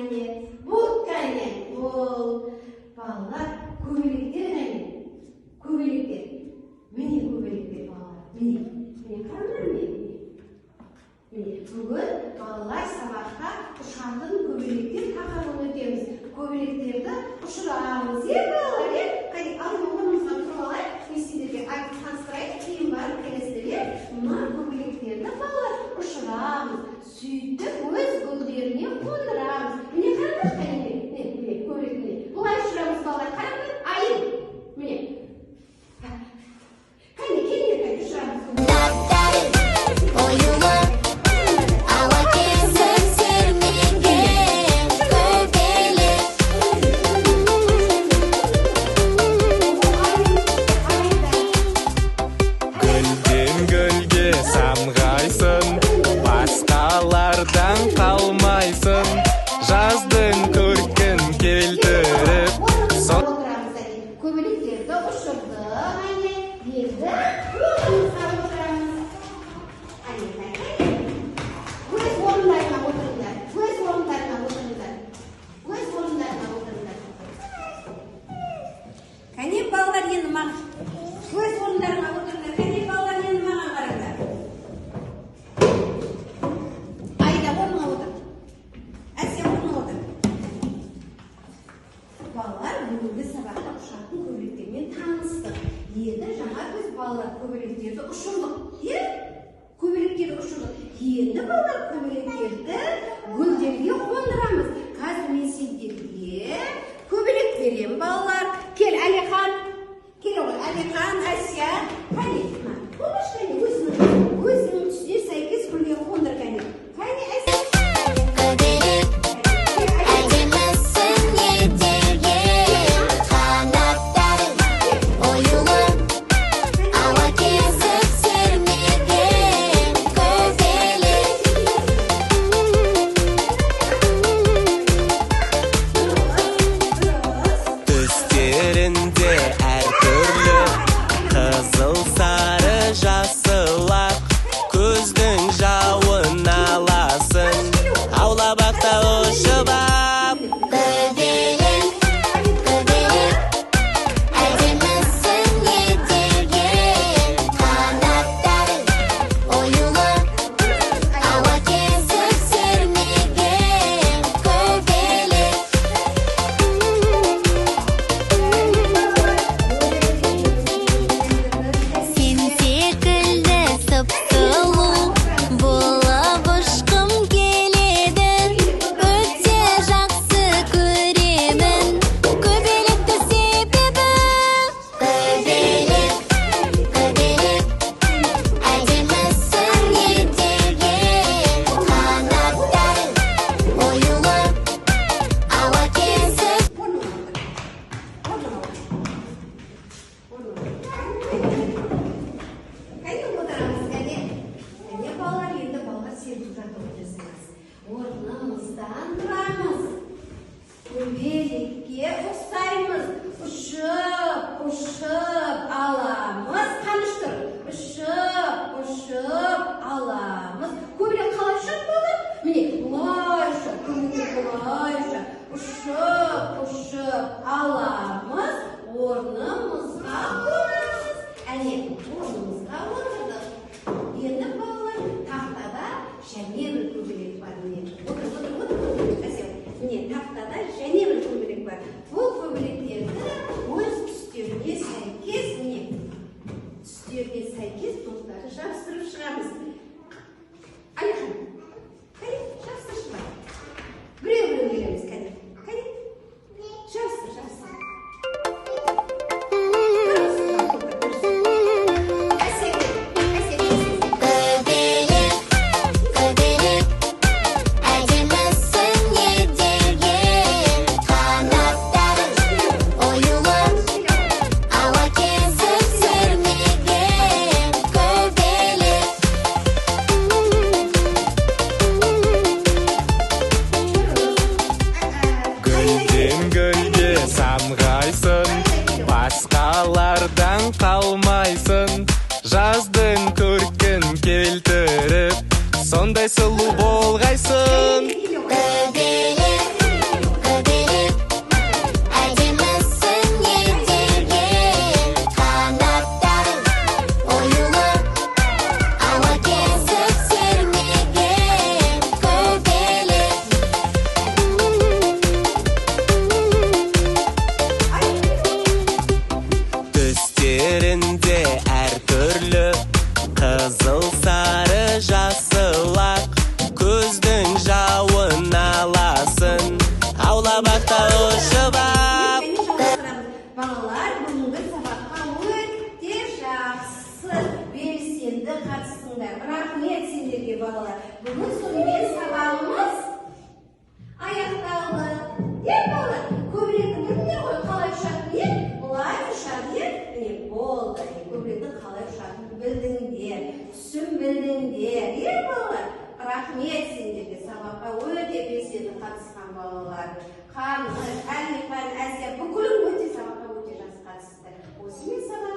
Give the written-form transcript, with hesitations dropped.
Бұл кәне, бұл балалар көбелектер кәне. Көбелектер. Міне көбелектер балалар. Міне қараңдар міне. Бүгін балалар сабақта ұшатын көбелектер тақырыбын өтеміз. Көбелектерді ұшырамыз. Балалар, қай алдын орнымызға тұрып алайық. Мен сендерге айтып таныстырайын, кейін барып келесіздер. Мына көбелектерді балалар ұшырамыз. Сөйтіп өз гүлдеріне қондырамыз. Міне қараңдар, міне көбелектер. Бұлай ұшырамыз балалар. Қараңдар, айын. Міне. Қане, келіңдер, ұшырамыз. Қалмайсын, жаздың көркін келтіріп. Көбелектерді ұшырды, енді орнымызға отырамыз. Өз орындарына отырыңдар. Кәне балалар енді маған. Өз орындарына отырыңдар. Кәне балалар енді маған қараңдар. Балалар бүгінгі сабақта ұшатын көбелектермен таныстық. Енді жаңа біз балалар көбелектерді ұшырдық. Енді балалар көбелектерді гүлдерге қондырамыз. Қазір мен сендерге көбелек беремін балалар. Кел, Әлихан. Кел ғой, Әлихан, Әсия. Қане, қоныш кәне өзінің түсіне сәйкес гүлге қондыр кәне. Қане, Әсия. Қызыл, сары, жасыл ақ, көздің жауын аласын, аулабақта ұшып ап. Көбелек, әдемісің етеген, қанаттарын оюлып, ауа кезіп сермеген көбелек. Сен секілді сып-сұлу болып ұшқым келеді, өте жақсы көремін көбелекті себебі. Көбелек, әдемісің етеген, қанаттарын оюлып, ауа кезіп. Қайда отырамыз кәне? Кәне балалар, енді балалар сертификат отырсыңыз. Орнымыздан тұрамыз. Көбелекке ұқсаймыз. Ұшып аламыз. Қаныш тұр. Ұшып аламыз. Көбелек қалай ұшады балалар? Міне, бұлайша, көбелек бұлайша. Ұшып аламыз. Орнымызға қонамыз. Әне, орнымызға отырдық. Енді балалар тақтада және бір көбелек бар. Міне, отыр. Міне, тақтада және бір көбелек бар. Бұл көбелектерді өз түстеріне сәйкес, топтары жабыстырып шығамыз. Әлихан, жабыстыршы бар. Біреу келеміз, кәне. Жабыстыр. Көбелек, әдемісің етеген, қанаттарын оюлып, ауа кезіп сермеген көбелек. Гүлден гүлге самғайсын, басқалардан қалмайсын, жаздың көркін келтіріп, сондай сұлу болғайсын. Көбелек, сендерге балалар. Бүгін сонымен сабағымыз аяқталды. Деп балалар, көбелекті білдіңдер ғой, қалай ұшатын еді? Бұлай ұшады еді. Міне болды. Көбелектің қалай ұшатынын білдіңдер, түсін білдіңдер. Еп балалар, рахмет сендерге, сабаққа өте белсенді қатысқан балалар. Қарлығаш, Әлихан, Әсия, бүкілің өте сабаққа өте жақсы қатысты. Осымен сабақ